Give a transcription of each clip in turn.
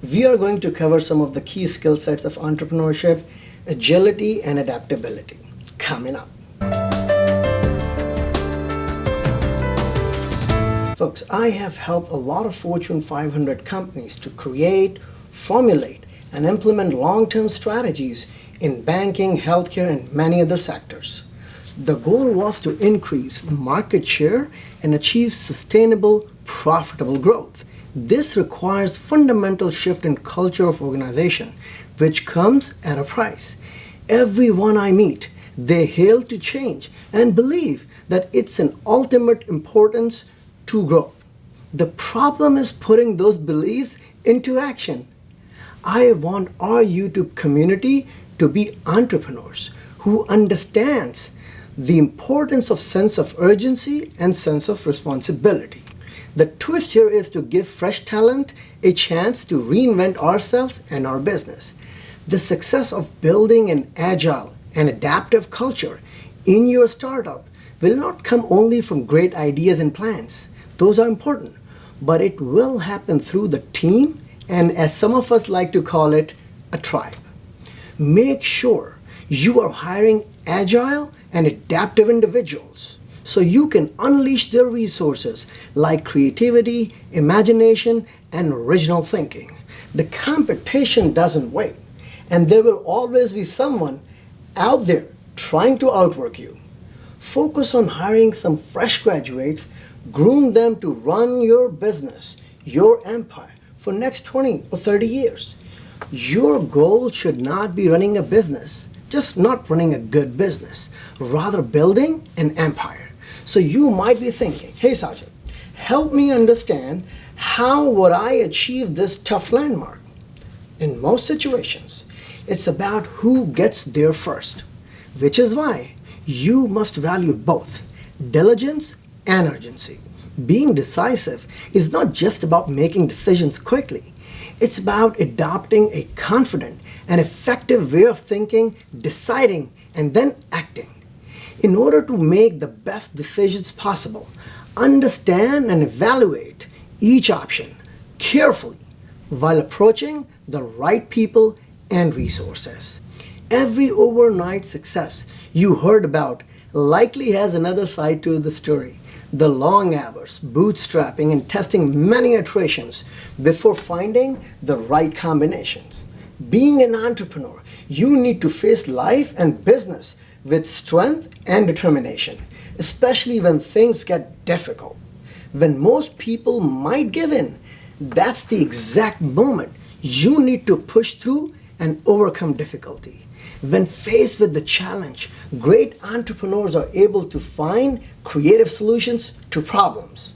we are going to cover some of the key skill sets of entrepreneurship, agility, and adaptability. Coming up. Folks, I have helped a lot of Fortune 500 companies to create, formulate, and implement long-term strategies in banking, healthcare, and many other sectors. The goal was to increase market share and achieve sustainable, profitable growth. This requires fundamental shift in culture of organization, which comes at a price. Everyone I meet, they hail to change and believe that it's an ultimate importance to grow. The problem is putting those beliefs into action. I want our YouTube community to be entrepreneurs who understands the importance of sense of urgency and sense of responsibility. The twist here is to give fresh talent a chance to reinvent ourselves and our business. The success of building an agile and adaptive culture in your startup will not come only from great ideas and plans. Those are important, but it will happen through the team and, as some of us like to call it, a tribe. Make sure you are hiring agile and adaptive individuals so you can unleash their resources like creativity, imagination, and original thinking. The competition doesn't wait, and there will always be someone out there trying to outwork you. Focus on hiring some fresh graduates, groom them to run your business, your empire for next 20 or 30 years. Your goal should not be running a business, just not running a good business, rather building an empire. So you might be thinking, hey Sajid, help me understand how would I achieve this tough landmark? In most situations, it's about who gets there first, which is why you must value both diligence and urgency. Being decisive is not just about making decisions quickly. It's about adopting a confident and effective way of thinking, deciding, and then acting. In order to make the best decisions possible, understand and evaluate each option carefully while approaching the right people and resources. Every overnight success you heard about likely has another side to the story. The long hours, bootstrapping, and testing many iterations before finding the right combinations. Being an entrepreneur, you need to face life and business with strength and determination, especially when things get difficult. When most people might give in, that's the exact moment you need to push through and overcome difficulty. When faced with the challenge, great entrepreneurs are able to find creative solutions to problems.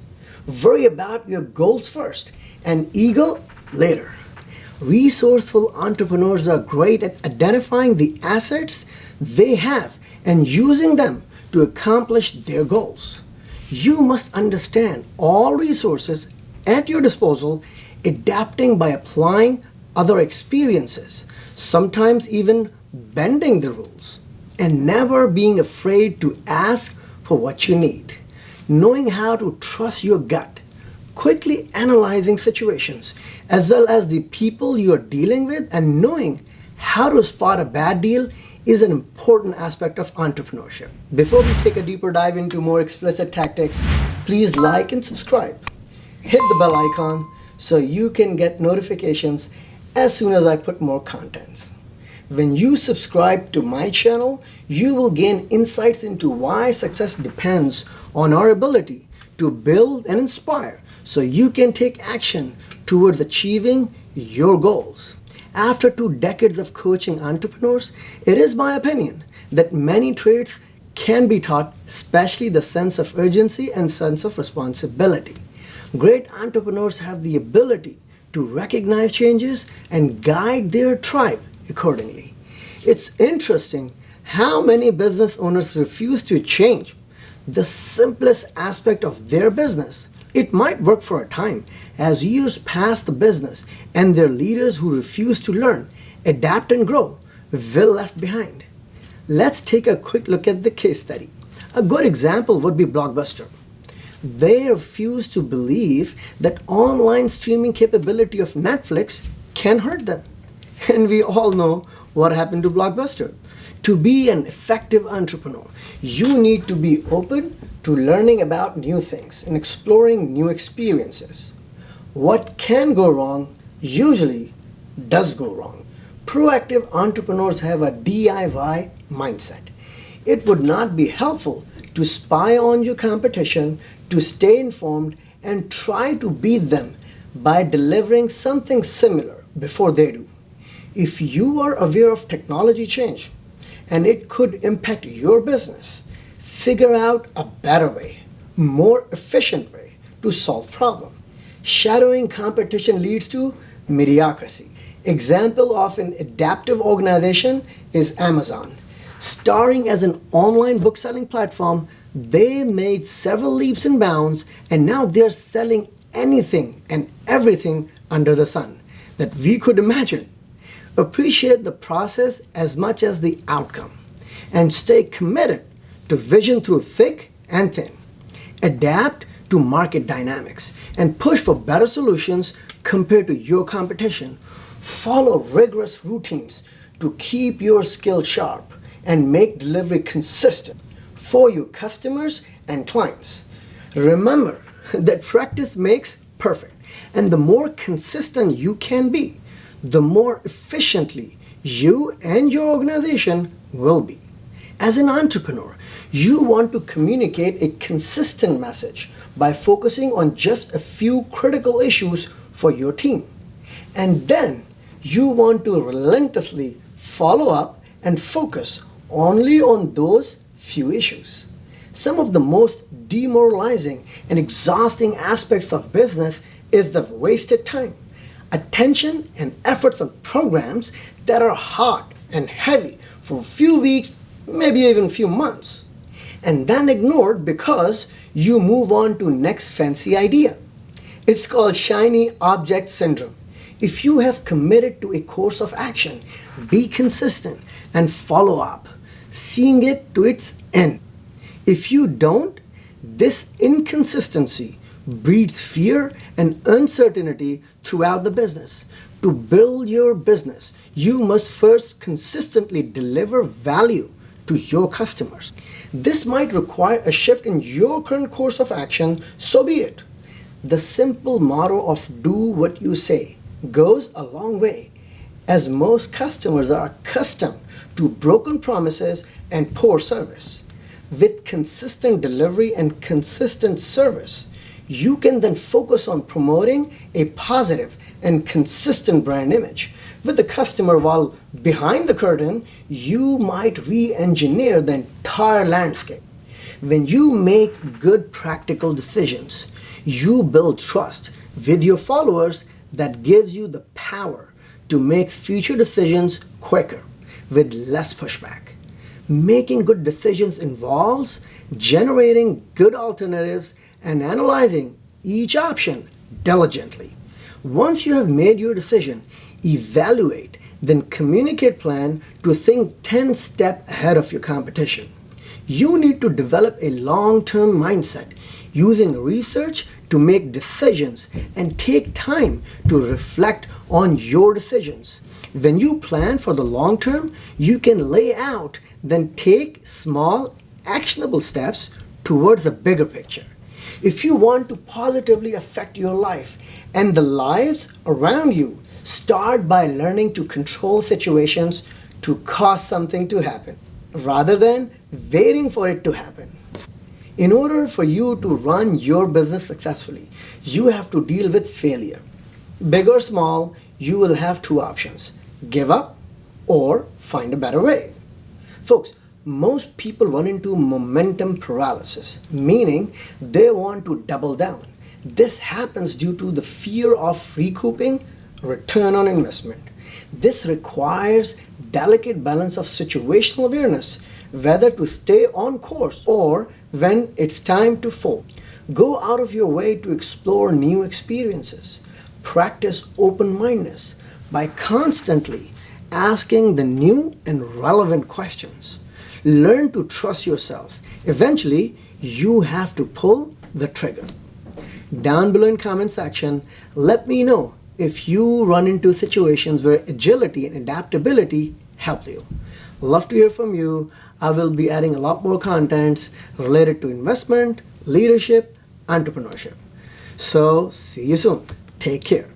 Worry about your goals first and ego later. Resourceful entrepreneurs are great at identifying the assets they have and using them to accomplish their goals. You must understand all resources at your disposal, adapting by applying other experiences, sometimes even bending the rules, and never being afraid to ask for what you need. Knowing how to trust your gut, quickly analyzing situations, as well as the people you are dealing with, and knowing how to spot a bad deal is an important aspect of entrepreneurship. Before we take a deeper dive into more explicit tactics, please like and subscribe. Hit the bell icon so you can get notifications as soon as I put more contents. When you subscribe to my channel, you will gain insights into why success depends on our ability to build and inspire so you can take action towards achieving your goals. After 2 decades of coaching entrepreneurs, it is my opinion that many traits can be taught, especially the sense of urgency and sense of responsibility. Great entrepreneurs have the ability to recognize changes and guide their tribe accordingly. It's interesting how many business owners refuse to change the simplest aspect of their business. It might work for a time. As years pass, the business and their leaders who refuse to learn, adapt, and grow will left behind. Let's take a quick look at the case study. A good example would be Blockbuster. They refuse to believe that online streaming capability of Netflix can hurt them. And we all know what happened to Blockbuster. To be an effective entrepreneur, you need to be open to learning about new things and exploring new experiences. What can go wrong usually does go wrong. Proactive entrepreneurs have a DIY mindset. It would not be helpful to spy on your competition, to stay informed, and try to beat them by delivering something similar before they do. If you are aware of technology change and it could impact your business, figure out a better way, more efficient way to solve problem. Shadowing competition leads to mediocrity. Example of an adaptive organization is Amazon. Starting as an online book selling platform, they made several leaps and bounds, and now they're selling anything and everything under the sun that we could imagine. Appreciate the process as much as the outcome, and stay committed to vision through thick and thin. Adapt to market dynamics and push for better solutions compared to your competition. Follow rigorous routines to keep your skills sharp and make delivery consistent for your customers and clients. Remember that practice makes perfect, and the more consistent you can be, the more efficiently you and your organization will be. As an entrepreneur, you want to communicate a consistent message by focusing on just a few critical issues for your team. And then you want to relentlessly follow up and focus only on those few issues. Some of the most demoralizing and exhausting aspects of business is the wasted time, attention, and efforts on programs that are hot and heavy for a few weeks, maybe even a few months, and then ignored because you move on to next fancy idea. It's called shiny object syndrome. If you have committed to a course of action, be consistent and follow up, seeing it to its end. If you don't, this inconsistency breeds fear and uncertainty throughout the business. To build your business, you must first consistently deliver value to your customers. This might require a shift in your current course of action, so be it. The simple motto of do what you say goes a long way, as most customers are accustomed to broken promises and poor service. With consistent delivery and consistent service, you can then focus on promoting a positive and consistent brand image with the customer, while behind the curtain, you might re-engineer the entire landscape. When you make good practical decisions, you build trust with your followers that gives you the power to make future decisions quicker with less pushback. Making good decisions involves generating good alternatives and analyzing each option diligently. Once you have made your decision, evaluate, then communicate plan to think 10 steps ahead of your competition. You need to develop a long-term mindset using research to make decisions and take time to reflect on your decisions. When you plan for the long term, you can lay out, then take small, actionable steps towards a bigger picture. If you want to positively affect your life and the lives around you, start by learning to control situations to cause something to happen, rather than waiting for it to happen. In order for you to run your business successfully, you have to deal with failure. Big or small, you will have two options: give up or find a better way. Folks, most people run into momentum paralysis, meaning they want to double down. This happens due to the fear of recouping return on investment. This requires delicate balance of situational awareness, whether to stay on course or when it's time to fold. Go out of your way to explore new experiences. Practice open-mindedness by constantly asking the new and relevant questions. Learn to trust yourself. Eventually, you have to pull the trigger. Down below in comment section, let me know if you run into situations where agility and adaptability help you. Love to hear from you. I will be adding a lot more contents related to investment, leadership, entrepreneurship. So, see you soon. Take care.